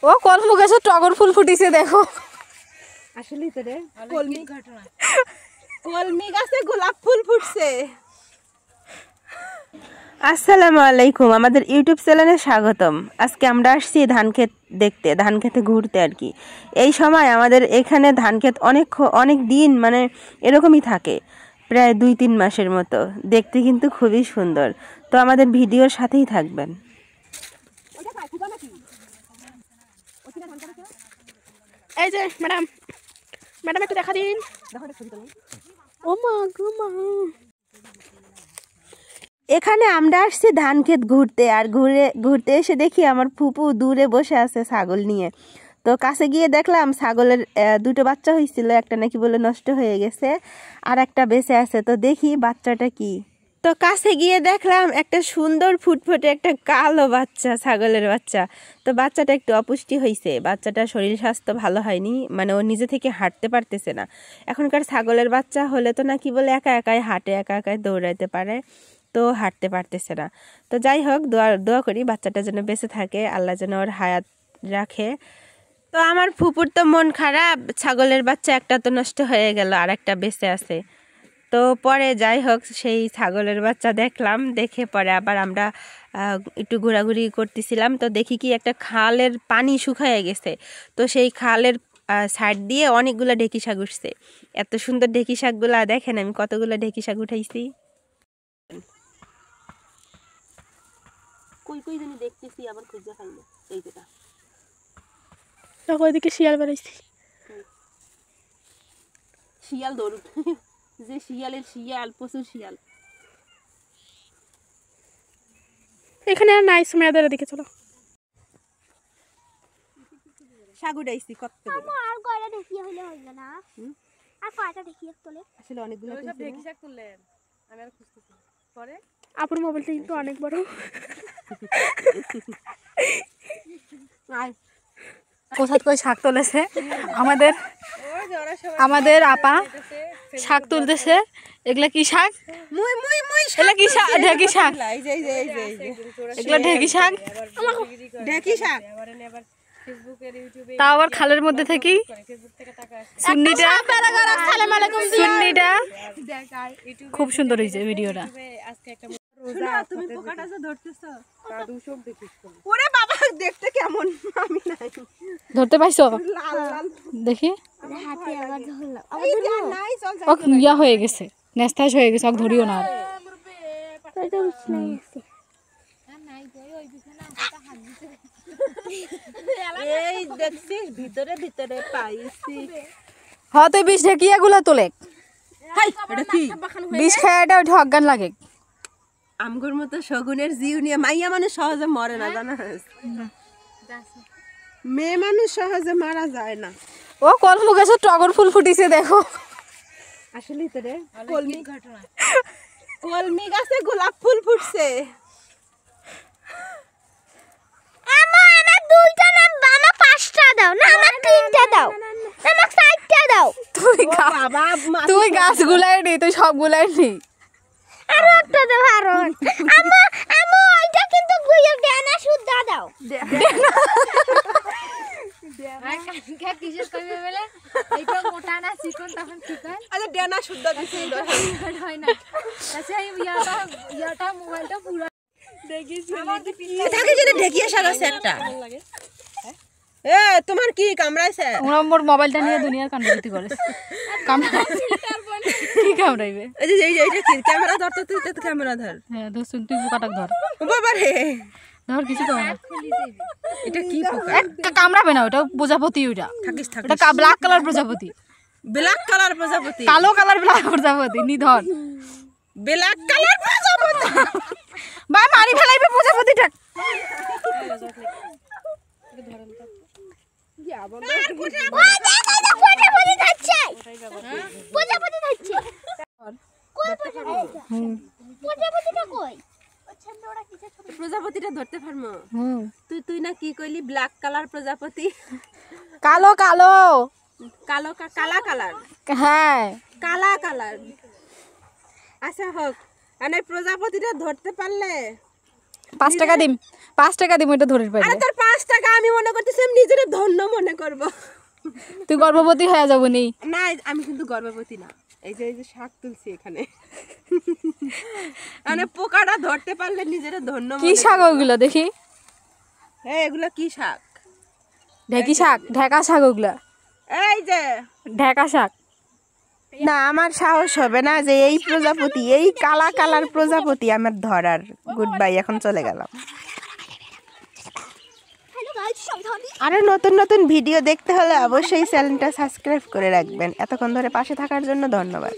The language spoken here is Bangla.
ও কলমু গাছে টগর ফুল ফুটিছে দেখো। আসলে তো রে কলমি গাছে গোলাপ ফুল ফুটছে। আসসালামু আলাইকুম, আমাদের ইউটিউব চ্যানেলে স্বাগতম। আজকে আমরা আসছি ধান ক্ষেত দেখতে, ধান ক্ষেতে ঘুরতে আর কি। এই সময় আমাদের এখানে ধান ক্ষেত অনেক দিন মানে এরকমই থাকে, প্রায় 2-3 মাসের মতো। দেখতে কিন্তু খুবই সুন্দর। তো আমাদের ভিডিওর সাথেই থাকবেন। এই যে ম্যাডাম, ম্যাডাম একটু দেখা দিন। ও মা গো মা, এখানে আমরা আসছি ধান ক্ষেত ঘুরতে, আর ঘুরতে এসে দেখি আমার ফুপু দূরে বসে আছে ছাগল নিয়ে। তো কাছে গিয়ে দেখলাম ছাগলের 2টো বাচ্চা হয়েছিল, একটা নাকি বলে নষ্ট হয়ে গেছে, আর একটা বেঁচে আছে। তো দেখি বাচ্চাটা কি। তো কাছে গিয়ে দেখলাম একটা সুন্দর ফুটফুটে একটা কালো বাচ্চা, ছাগলের বাচ্চা। তো বাচ্চাটা একটু অপুষ্টি হয়েছে, বাচ্চাটার শরীর স্বাস্থ্য ভালো হয়নি, মানে ও নিজে থেকে হাঁটতে পারতেছে না। এখনকার ছাগলের বাচ্চা হলে তো নাকি বলে একা একাই হাঁটে, একা একাই দৌড়াইতে পারে, তো হাঁটতে পারতেছে না। তো যাই হোক, দোয়া করি বাচ্চাটা যেন বেঁচে থাকে, আল্লাহ যেন ওর হায়াত রাখে। তো আমার ফুপুর তো মন খারাপ, ছাগলের বাচ্চা একটা তো নষ্ট হয়ে গেল, আর একটা বেঁচে আছে। তো পরে যাই হোক, সেই ছাগলের বাচ্চা দেখলাম, দেখে পরে আবার আমরা একটু ঘোরাঘুরি করতেছিলাম। তো দেখি কি একটা খালের পানি শুকায় গেছে। তো সেই খালের সাইড দিয়ে অনেকগুলো ঢেঁকি শাক উঠছে। এত সুন্দর ঢেঁকি শাকগুলা দেখেন, আমি কতগুলো ঢেঁকি শাক উঠাইছি। কই জানি দেখতেছি, আবার খুঁজে পাই না। এই যেটা দেখো ওইদিকে শিয়াল বেড়াইছি। শিয়াল দৌড়, যে শিয়ালের শিয়াল, প্রচুর শিয়াল। এখানে আর নাই, সুমেয়াদের দিকে চলো। শাক উঠাইছি কতগুলো। আর কয়টা দেখিয়ে হইলে হইল না? আর কয়টা দেখিয়ে তোলে? আসলে অনেকগুলো ঢেঁকি শাক তুললেন, আমি আর খুঁজতেছি। পরে আপুর মোবাইলটা কিন্তু অনেক বড়। কোথায় কই শাক তুলেছে আমাদের আপা, শাক তুলতেছে। এগুলা কি শাক? এগুলা কি শাক? ঢেঁকি শাক। এগুলা ঢেঁকি শাক, ঢেঁকি শাক। তাও আবার খালের মধ্যে থেকেই। সুন্নিটা খুব সুন্দর হয়েছে ভিডিওটা। তুমি পোকাটা যে ধরতেছো, ওরে বাবা দেখতে কেমন, আমি নাই ধরতে পাইছো? লাল লাল দেখি হাতে আবার ধরলাম। এই যা নাই, চল ওক ইয়া হয়ে গেছে, নেস্তাস হয়ে গেছে, ওক ধরিও না আর। এটা উঠলে গেছে। এই দেখছিস ভিতরে ভিতরে পাইছি। হ্যাঁ, তুই বিষ ঢেকিয়া গুলা তোলে। এটা কি বিষ খায় এটা ওইটা অজ্ঞান লাগে। আমগুর মতো শগুনের জিউ নিয়ে মাইয়া মানুষ সহজে মরে না, জানা? মেয়ে মানুষ সহজে মারা যায় না। ও কলমু গাছে টগর ফুল ফুটিছে দেখো। আসলে তো রে কলমি গাছে গোলাপ ফুল ফুটছে। আমার দুইটা না, আমার 5টা দাও না, আমার 3টা দাও, আমার 4টা দাও। তুই গাছ গুলাই নি, তুই সব গুলাই নি। আর একটা দাও, আর আমা ওইটা কিন্তু গুইয়া ডানা সুদ্ধা দাও। আর কিসের কইবে বলে এইটা মোটা না চিকন, তখন চিকন। আরে ডানা শুদ্ধ দিছিল হয় না। আচ্ছা ইয়াটা মোবাইলটা পুরো দেখিস থাকে যেটা ঢেকিয়া শাক আছে একটা। এ তোমার কি কামড়াইছে? ওরা মোর মোবাইলটা নিয়ে দুনিয়ার কাণ্ডকীর্তি করে। কি কামড়াইবে? এই যে এইটা কি ক্যামেরা ধর, তো তুই তো ক্যামেরা ধর। হ্যাঁ ধর, তুই পোকাটাক ধর। ও বাবা রে, ধর, কিছু তো না। এটা কি পোকা? একটা কামড়াবে না, ওটা প্রজাপতি। ওটা থাকিস ওটা ব্ল্যাক কালার প্রজাপতি, ব্ল্যাক কালার প্রজাপতি, কালো কালার ব্ল্যাক প্রজাপতি। নি ধর, ব্ল্যাক কালার প্রজাপতি। ভাই মারি ফেলাইবে প্রজাপতিটা। প্রজাপতি ধরছে, প্রজাপতি ধরছে। কই প্রজাপতিটা কই? প্রজাপতিটা ধরতে পারমু? তুই না কি কইলি ব্ল্যাক কালার প্রজাপতি? কালো কালো কালো কালা কালার। হ্যাঁ, কালা কালার। আচ্ছা হোক, মানে প্রজাপতিটা ধরতে পারলে 5 টাকা দিম, 5 টাকা দিম ওইটা ধরে পাইলে। আরে তোর 5 টাকা আমি মনে করতেছি নিজের করব। তুই গর্ভবতী হয়ে যাবো নি? না আমি কিন্তু গর্ভবতী না। এই যে শাক তুলছি এখানে, মানে পোকাটা ধরতে পারলে নিজেরা ধন্য। কি শাক ওগুলো দেখি? হ্যাঁ এগুলা কি শাক? ঢেকি শাক, ঢেকা শাক ওগুলা। এই যে ঢেকা শাক। না আমার সাহস হবে না যে এই প্রজাপতি, এই কালা কালার প্রজাপতি আমার ধরার। গুড বাই, এখন চলে গেলাম। আরো নতুন নতুন ভিডিও দেখতে হলে অবশ্যই চ্যানেলটা সাবস্ক্রাইব করে রাখবেন। এতক্ষণ ধরে পাশে থাকার জন্য ধন্যবাদ।